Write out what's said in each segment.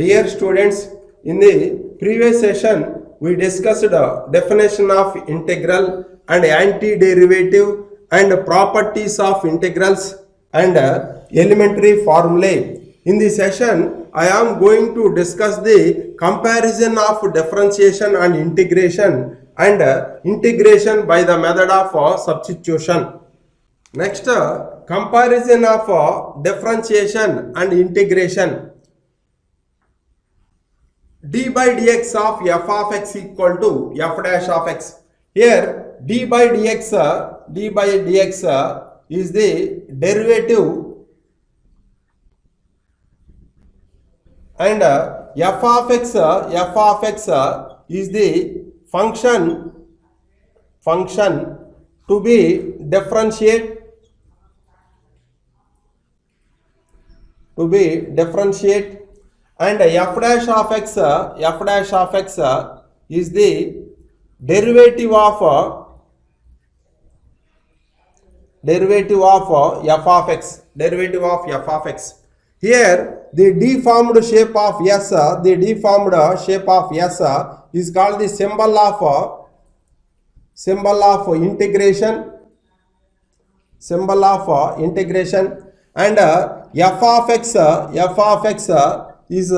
Dear students, in the previous session we discussed the definition of integral and antiderivative and properties of integrals and elementary formulae. In this session, I am going to discuss the comparison of differentiation and integration by the method of substitution. Next, comparison of differentiation and integration. D by dx of f of x equal to f dash of x. Here d by dx is the derivative and f of x is the function to be differentiate and f dash of x is the derivative of f of x. Here the deformed shape of s is called the symbol of integration and f of x is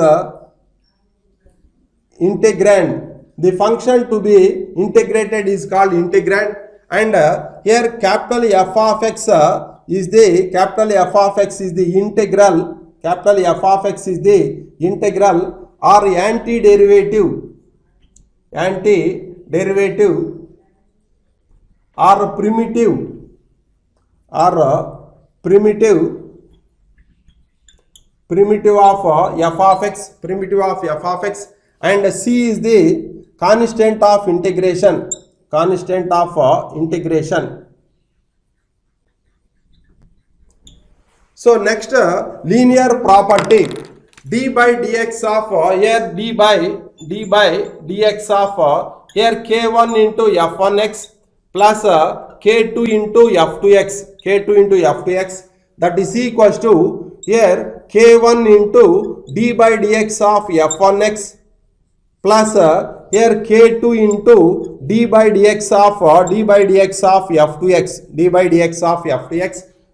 integrand. The function to be integrated is called integrand, and here capital F of x is the integral or antiderivative or primitive of f of x, and c is the constant of integration. So next, linear property. D by dx of here d by dx of here k1 into f1x plus k2 into f2x, that is equals to here k1 into d by dx of f1x plus here k2 into d by dx of f2x,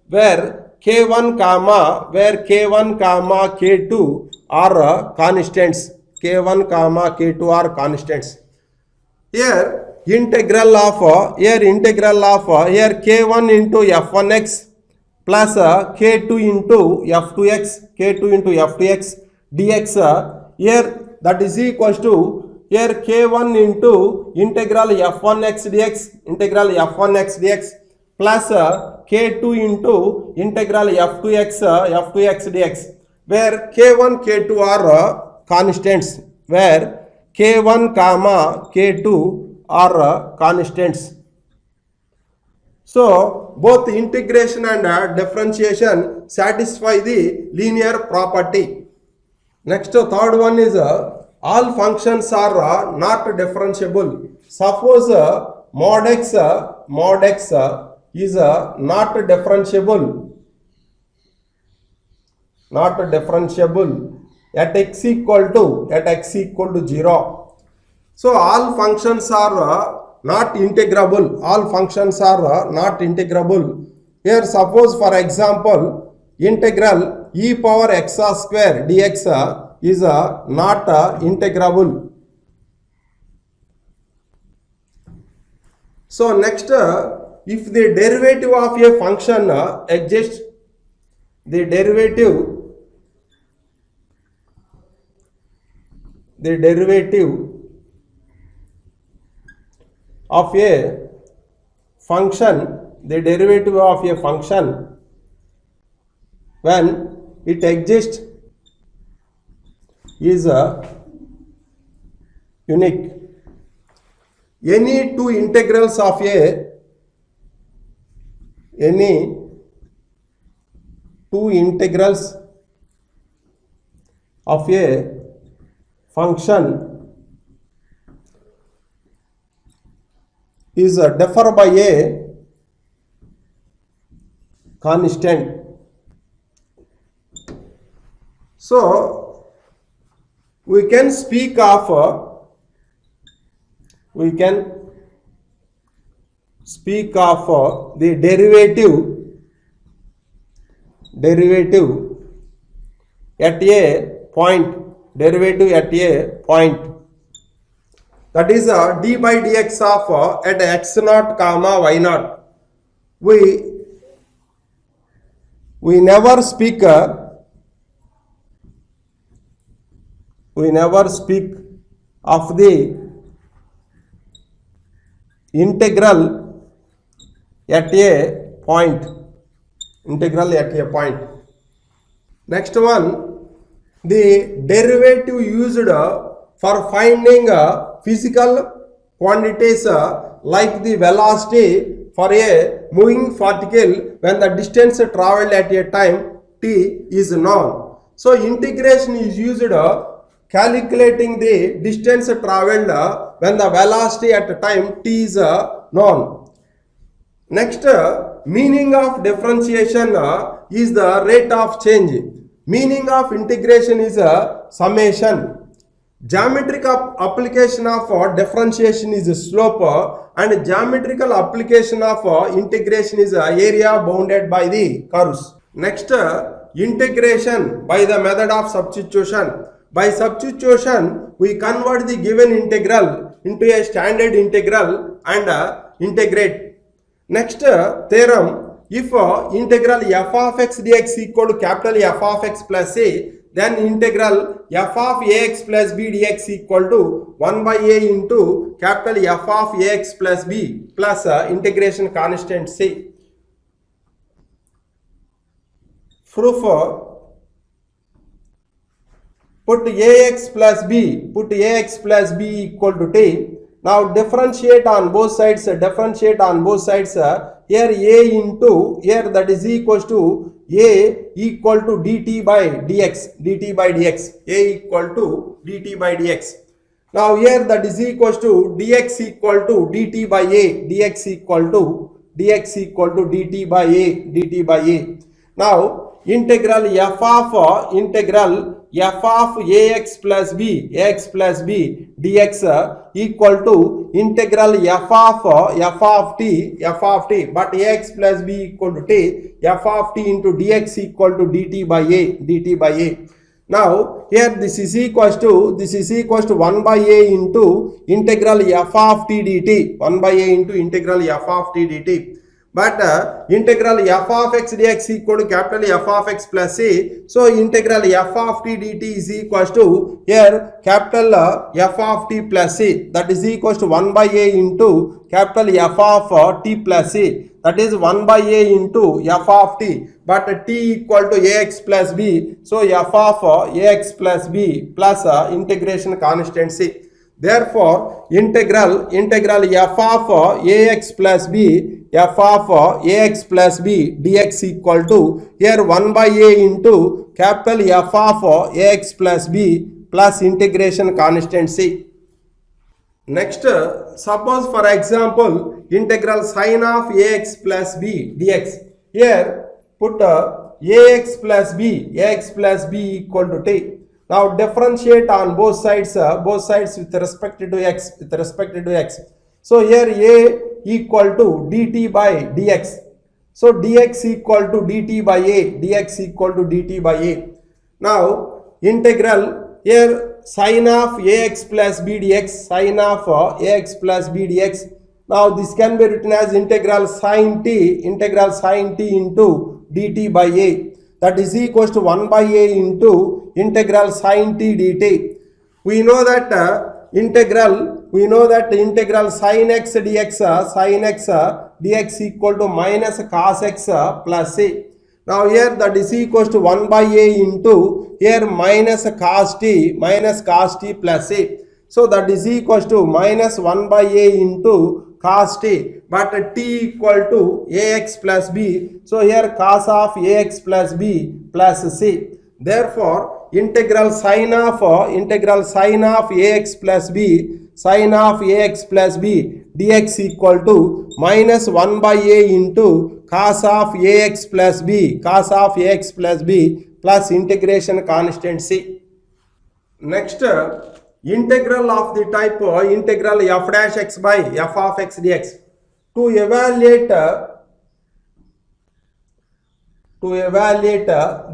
where k1 k2 are constants. Here integral of k1 into f1x plus k2 into f2x dx, here that is equals to here k1 into integral f1x dx plus k2 into integral f2x dx, where k1 k2 are constants, So both integration and differentiation satisfy the linear property. Next, third one is all functions are not differentiable. Suppose mod x is not differentiable at x equal to 0. So all functions are not integrable. Here suppose for example integral e power x square dx is not integrable. So next, if the derivative of a function exists, the derivative of a function, when it exists is unique. Any two integrals of a function is differ by a constant. So we can speak of the derivative at a point, that is d by dx of at x naught comma y naught. We never speak of the integral at a point. Next one, the derivative used for finding physical quantities like the velocity for a moving particle when the distance traveled at a time t is known. So integration is used calculating the distance traveled when the velocity at a time t is known. Next, meaning of differentiation is the rate of change. Meaning of integration is a summation. Geometrical application of differentiation is a slope, and geometrical application of integration is area bounded by the curves. Next, integration by the method of substitution. By substitution, we convert the given integral into a standard integral and integrate. Next theorem, if integral f of x dx equal to capital F of x plus a, then integral f of ax plus b dx equal to 1 by a into capital F of ax plus b plus integration constant c. Proof, put ax plus b equal to t. Now differentiate on both sides, here a into, here that is equals to a equal to dt by dx, a equal to dt by dx. Now here that is equals to dx equal to dt by a, dx equal to dt by a. Now integral f of ax plus b dx equal to integral f of t, but ax plus b equal to t, f of t into dx equal to dt by a. Now here this is equals to 1 by a into integral f of t dt, 1 by a into integral f of t dt. But integral f of x dx equal to capital F of x plus a. So integral f of t dt is equals to here capital F of t plus a, that is equals to 1 by a into capital F of t plus a, that is 1 by a into f of t, but t equal to ax plus b. So f of ax plus b plus integration constant c. Therefore integral f of ax plus b dx equal to here 1 by a into capital F of ax plus b plus integration constant c. Next, suppose for example integral sine of ax plus b dx. Here put ax plus b equal to t. Now differentiate on both sides with respect to x. So here a equal to dt by dx. So dx equal to dt by a, Now integral here sine of ax plus b dx, Now this can be written as integral sine t into dt by a, that is equals to 1 by a into integral sine t dt. We know that integral sine x dx equal to minus cos x plus a. Now here that is equals to 1 by a into here minus cos t plus a. So that is equals to minus 1 by a into cos t, but t equal to ax plus b. So here cos of ax plus b plus c. Therefore integral sine of ax plus b dx equal to minus 1 by a into cos of ax plus b plus integration constant c. Next, integral of the type integral f dash x by f of x dx. To evaluate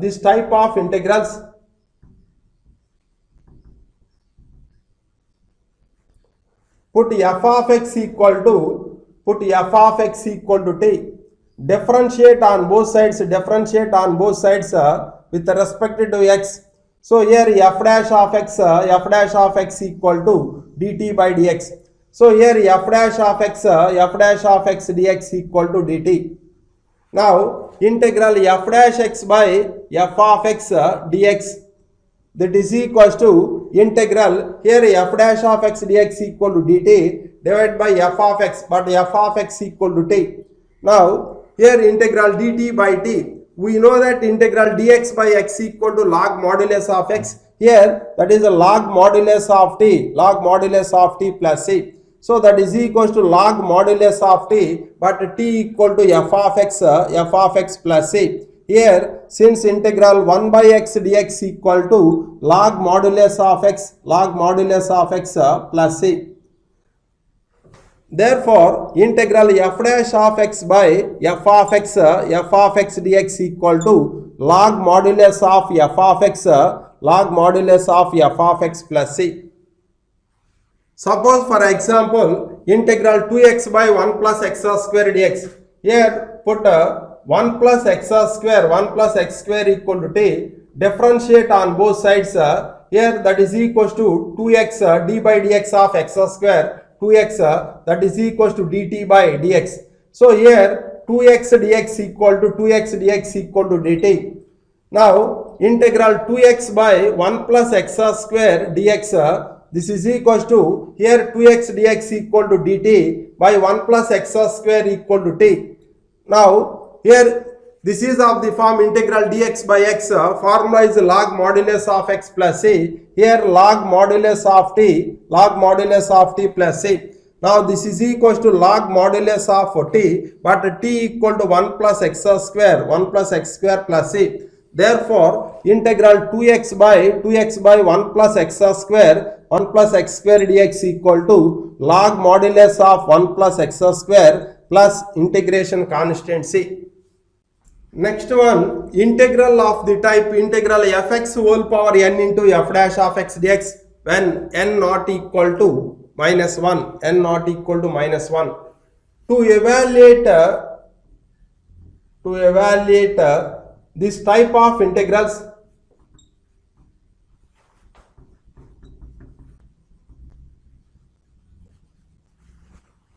this type of integrals, put f of x equal to t. Differentiate on both sides with respect to x. So here f dash of x equal to dt by dx. So here f dash of x dx equal to dt. Now integral f dash x by f of x dx, that is equals to integral here f dash of x dx equal to dt divided by f of x, but f of x equal to t. Now here integral dt by t, we know that integral dx by x equal to log modulus of x. Here that is a log modulus of t plus c. So that is equals to log modulus of t, but t equal to f of x plus c. Here since integral 1 by x dx equal to log modulus of x plus c. Therefore integral f dash of x by f of x dx equal to log modulus of f of x plus c. Suppose for example integral 2x by 1 plus x square dx. Here put 1 plus x square equal to t. Differentiate on both sides. Here that is equals to 2x d by dx of x square, 2x that is equals to dt by dx. So here 2x dx equal to dt. Now integral 2x by 1 plus x square dx, this is equals to here 2x dx equal to dt by 1 plus x square equal to t. Now here this is of the form integral dx by x, formula is log modulus of x plus c. Here log modulus of t plus c. Now this is equals to log modulus of t, but t equal to 1 plus x square plus c. Therefore integral 2x by 1 plus x square dx equal to log modulus of 1 plus x square plus integration constant c. Next one, integral of the type integral fx whole power n into f dash of x dx when n not equal to minus 1. To evaluate this type of integrals,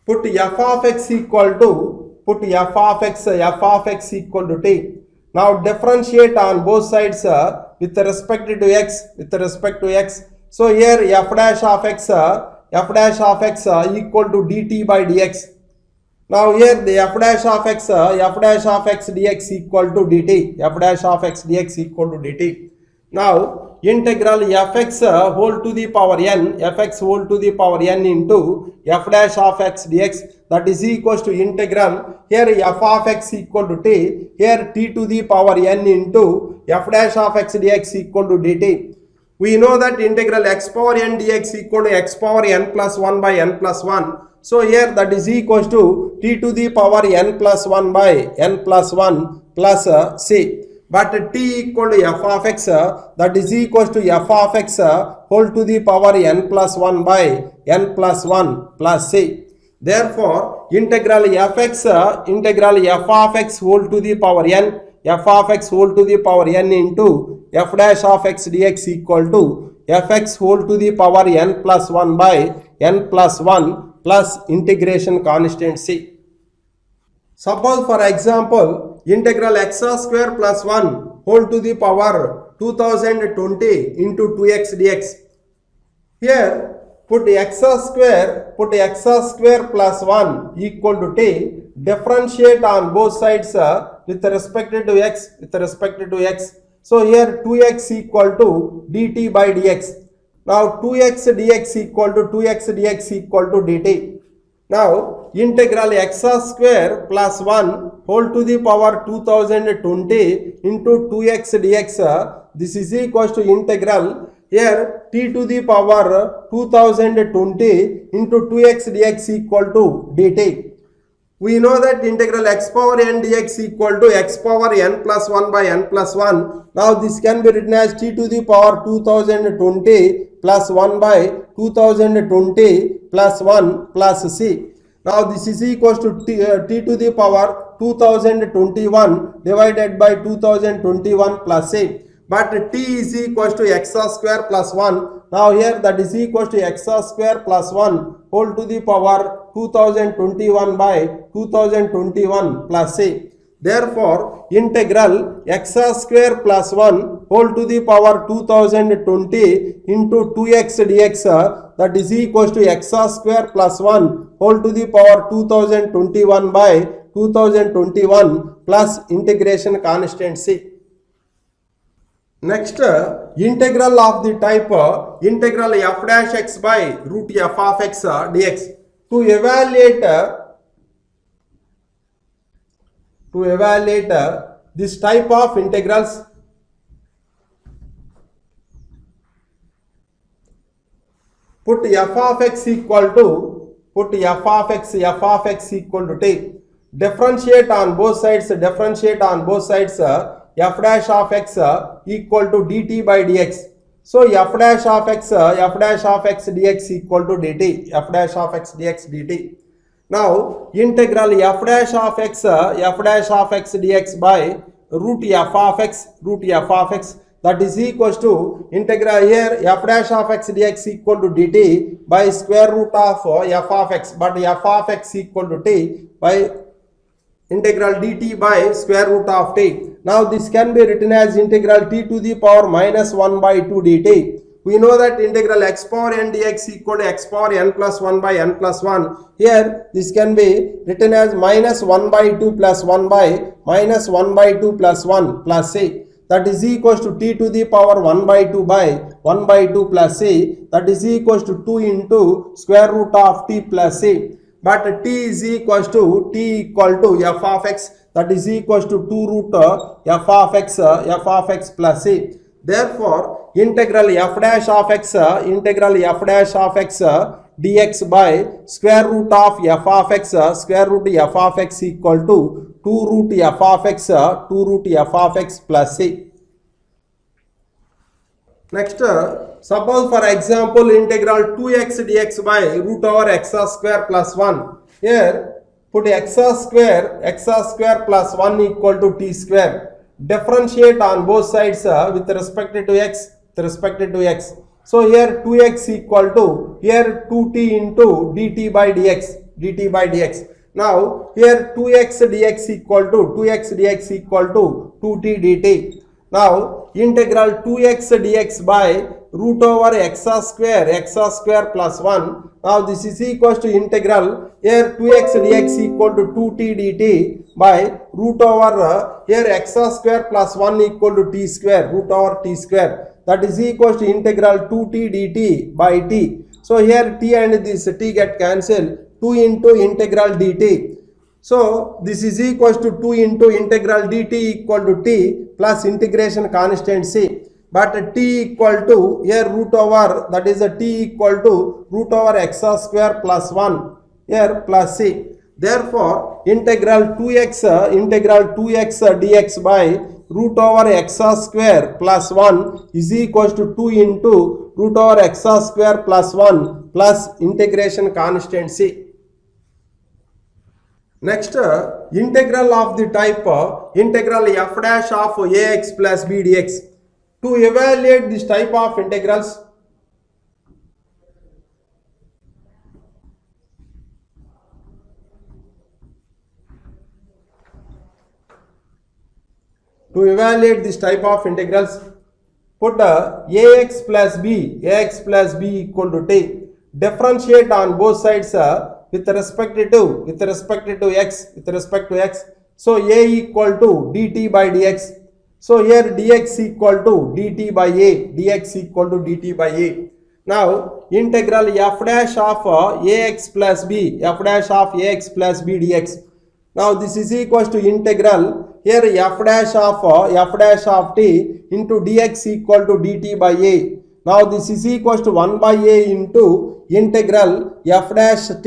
put f of x equal to t. Now differentiate on both sides with respect to x. So here f dash of x equal to dt by dx. Now here the f dash of x dx equal to dt. Now integral fx whole to the power n into f dash of x dx, that is equals to integral here f of x equal to t, here t to the power n into f dash of x dx equal to dt. We know that integral x power n dx equal to x power n plus 1 by n plus 1. So here that is equals to t to the power n plus 1 by n plus 1 plus c. But t equal to f of x, that is equals to f of x whole to the power n plus 1 by n plus 1 plus c. Therefore integral f of x whole to the power n into f dash of x dx equal to fx whole to the power n plus 1 by n plus 1 plus integration constant c. Suppose for example integral x square plus 1 whole to the power 2020 into 2x dx. Here put x square plus 1 equal to t. Differentiate on both sides with respect to x. So here 2x equal to dt by dx. Now 2x dx equal to dt. Now integral x square plus 1 whole to the power 2020 into 2x dx, this is equals to integral Here t to the power 2020 into 2x dx equal to dt. We know that integral x power n dx equal to x power n plus 1 by n plus 1. Now this can be written as t to the power 2020 plus 1 by 2020 plus 1 plus c. Now this is equals to t to the power 2021 divided by 2021 plus a. But t is equals to x square plus 1. Now here that is equals to x square plus 1 whole to the power 2021 by 2021 plus a. Therefore, integral x square plus 1 whole to the power 2020 into 2x dx that is equals to x square plus 1 whole to the power 2021 by 2021 plus integration constant c. Next, integral of the type integral f dash x by root f of x dx. To evaluate this type of integrals, put f of x equal to t. Differentiate on both sides f dash of x equal to dt by dx. So f dash of x dx equal to dt, f dash of x dx dt. Now integral f dash of x dx by root f of x that is equals to integral here f dash of x dx equal to dt by square root of f of x, but f of x equal to t by integral dt by square root of t. Now this can be written as integral t to the power minus 1 by 2 dt. We know that integral x power n dx equal to x power n plus 1 by n plus 1. Here this can be written as minus 1 by 2 plus 1 by minus 1 by 2 plus 1 plus c. That is equals to t to the power 1 by 2 by 1 by 2 plus c. That is equals to 2 into square root of t plus c. But t is equals to f of x, that is equals to 2 root f of x plus c. Therefore, integral f dash of x dx by square root of f of x equal to 2 root f of x plus c. Next, suppose for example integral 2x dx by root over x square plus 1. Here put x square plus 1 equal to t square. Differentiate on both sides with respect to x. So here 2x equal to here 2t into dt by dx. Now here 2x dx equal to 2t dt. Now integral 2x dx by root over x square plus 1. Now this is equals to integral here 2x dx equal to 2t dt by root over here x square plus 1 equal to t square, root over t square. That is equals to integral 2t dt by t. So here t and this t get cancelled, 2 into integral dt. So this is equals to 2 into integral dt equal to t plus integration constant c. But t equal to here root over, that is a t equal to root over x square plus 1 here plus c. Therefore integral 2x dx by root over x square plus 1 is equals to 2 into root over x square plus 1 plus integration constant c. Next, integral of the type integral f dash of ax plus b dx. To evaluate this type of integrals, put ax plus b equal to t. Differentiate on both sides with respect to x. So a equal to dt by dx. So here dx equal to dt by a. Now integral f dash of ax plus b dx. Now this is equals to integral here f dash of t into dx equal to dt by a. Now this is equals to 1 by a into integral f dash of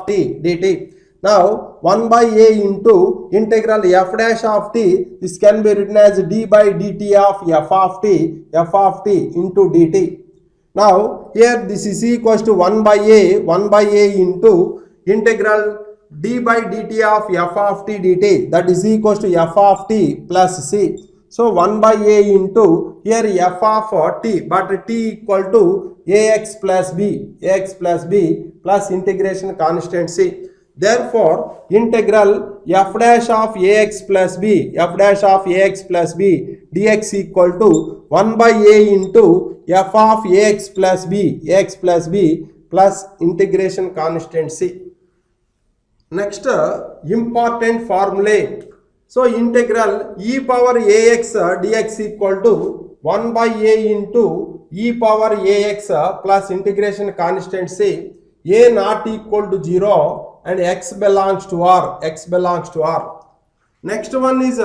t dt. Now 1 by a into integral f dash of t, this can be written as d by dt of f of t into dt. Now here this is equals to 1 by a into integral d by dt of f of t dt, that is equals to f of t plus c. So 1 by a into here f of t, but t equal to ax plus b plus integration constant c. Therefore integral f dash of ax plus b dx equal to 1 by a into f of ax plus b plus integration constant c. Next important formulae. So integral e power ax dx equal to 1 by a into e power ax plus integration constant c, a not equal to 0 and x belongs to r. Next one is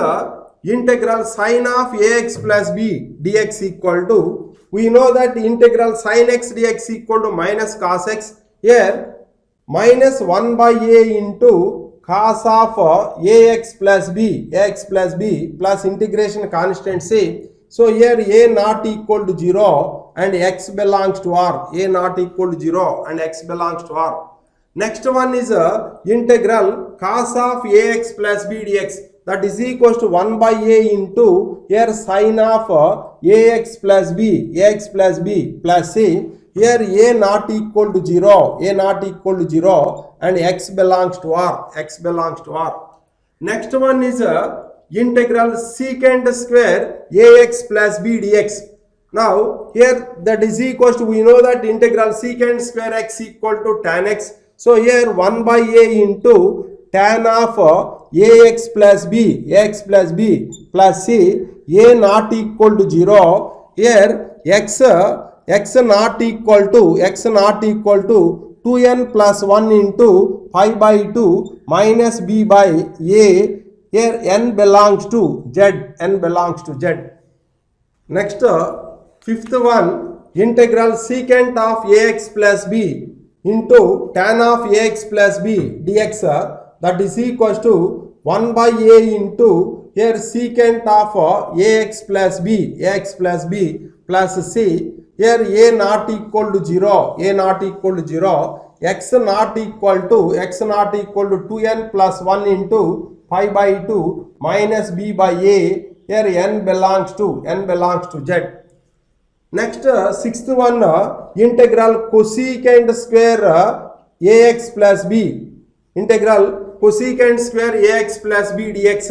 integral sine of ax plus b dx equal to, we know that integral sine x dx equal to minus cos x. Here minus 1 by a into cos of ax plus b plus integration constant c. So here a not equal to 0 and x belongs to r. A not equal to 0 and x belongs to r. Next one is integral cos of ax plus b dx, that is equals to 1 by a into here sine of ax plus b plus c. Here a not equal to 0 and x belongs to r. Next one is integral secant square ax plus b dx. Now here that is equals to, we know that integral secant square x equal to tan x. So here 1 by a into tan of ax plus b plus c, a not equal to 0. Here x not equal to 2n plus 1 into pi by 2 minus b by a. Here n belongs to z. Next fifth one, integral secant of ax plus b into tan of ax plus b dx, that is equals to 1 by a into here secant of ax plus b plus c. Here a not equal to 0, x not equal to 2n plus 1 into pi by 2 minus b by a. Here n belongs to z. Next sixth one, integral cosecant square ax plus b, integral cosecant square ax plus b dx,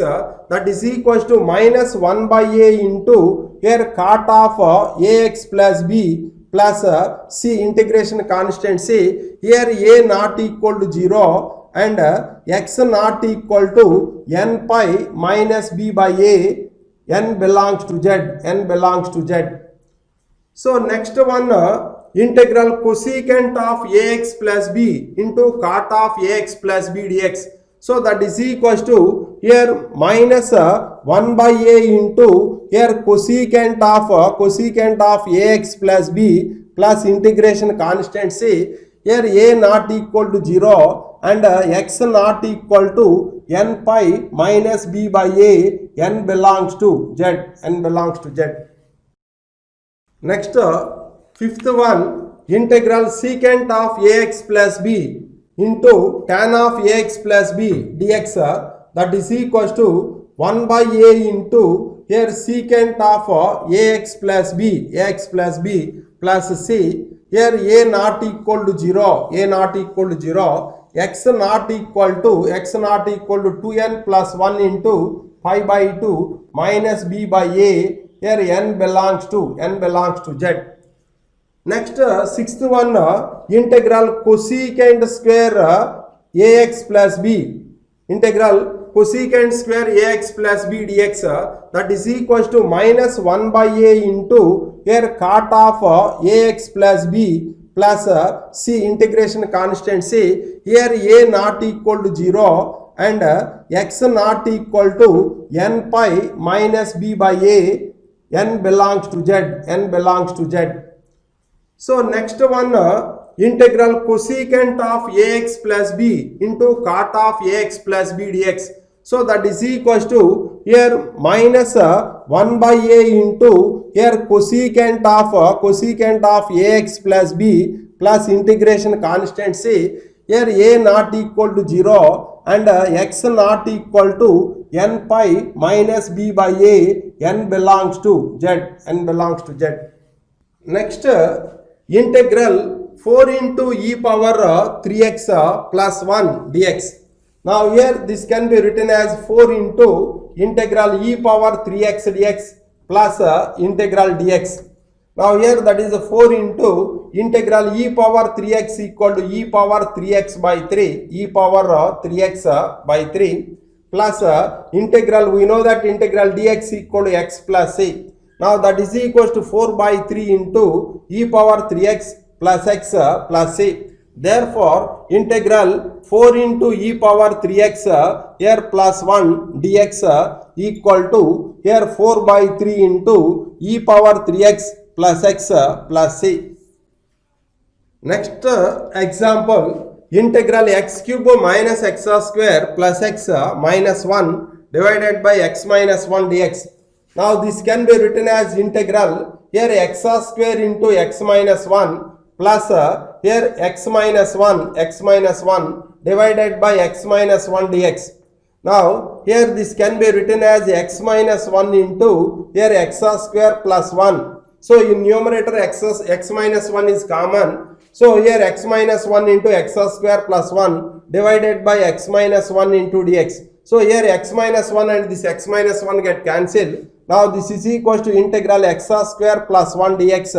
that is equals to minus 1 by a into here cot of ax plus b plus c integration constant c. Here a not equal to 0 and x not equal to n pi minus b by a, n belongs to z. So next one, integral cosecant of ax plus b into cot of ax plus b dx. So that is equals to here minus 1 by a into here cosecant of ax plus b plus integration constant c. Here a not equal to 0 and x not equal to n pi minus b by a, n belongs to z. Next fifth one, integral secant of ax plus b into tan of ax plus b dx, that is equals to 1 by a into here secant of ax plus b plus c. Here a not equal to 0, x not equal to 2n plus 1 into pi by 2 minus b by a. Here n belongs to z. Next sixth one, integral cosecant square ax plus b, integral cosecant square ax plus b dx, that is equals to minus 1 by a into here cot of ax plus b plus c integration constant c. Here a not equal to 0 and x not equal to n pi minus b by a, n belongs to z, n belongs to z. So next one, integral cosecant of ax plus b into cot of ax plus b dx. So that is equals to here minus 1 by a into here cosecant of ax plus b plus integration constant c. Here a not equal to 0 and x not equal to n pi minus b by a, n belongs to z, n belongs to z. Next, integral 4 into e power 3x plus 1 dx. Now here this can be written as 4 into integral e power 3x dx plus integral dx. Now here that is 4 into integral e power 3x equal to e power 3x by 3, e power 3x by 3 plus integral, we know that integral dx equal to x plus c. Now that is equals to 4 by 3 into e power 3x plus x plus c. Therefore, integral 4 into e power 3x here plus 1 dx equal to here 4 by 3 into e power 3x plus x plus c. Next example, integral x cube minus x square plus x minus 1 divided by x minus 1 dx. Now this can be written as integral here x square into x minus 1 plus here x minus 1 divided by x minus 1 dx. Now here this can be written as x minus 1 into here x square plus 1. So in numerator x minus 1 is common. So here x minus 1 into x square plus 1 divided by x minus 1 into dx. So here x minus 1 and this x minus 1 get cancelled. Now this is equals to integral x square plus 1 dx.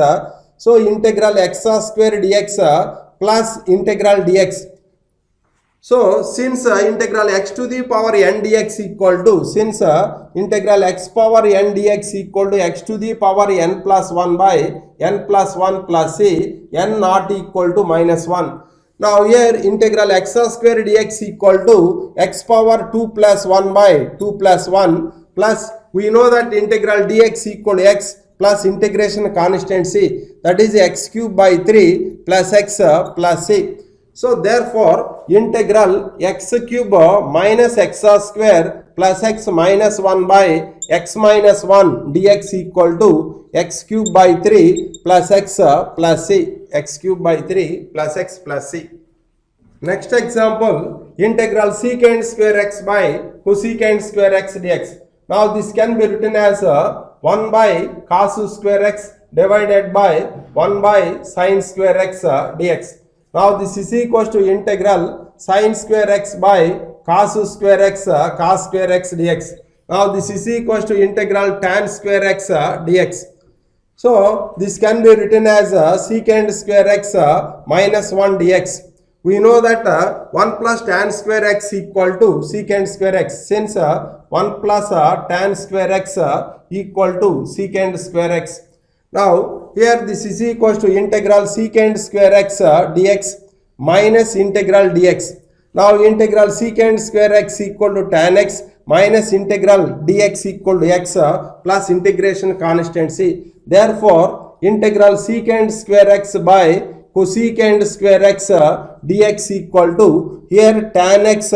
So integral x square dx plus integral dx. So since integral x to the power n dx equal to, since integral x power n dx equal to x to the power n plus 1 by n plus 1 plus c, n not equal to minus 1. Now here integral x square dx equal to x power 2 plus 1 by 2 plus 1 plus, we know that integral dx equal to x plus integration constant c, that is x cube by 3 plus x plus c. So therefore integral x cube minus x square plus x minus 1 by x minus 1 dx equal to x cube by 3 plus x plus c, x cube by 3 plus x plus c. Next example, integral secant square x by cosecant square x dx. Now this can be written as 1 by cos square x divided by 1 by sin square x dx. Now this is equals to integral sin square x by cos square x dx. Now this is equals to integral tan square x dx. So this can be written as secant square x minus 1 dx. We know that 1 plus tan square x equal to secant square x, since 1 plus tan square x equal to secant square x. Now here this is equals to integral secant square x dx minus integral dx. Now integral secant square x equal to tan x minus integral dx equal to x plus integration constant c. Therefore integral secant square x by cosecant square x dx equal to here tan x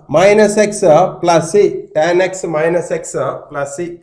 minus x plus c, tan x minus x plus c.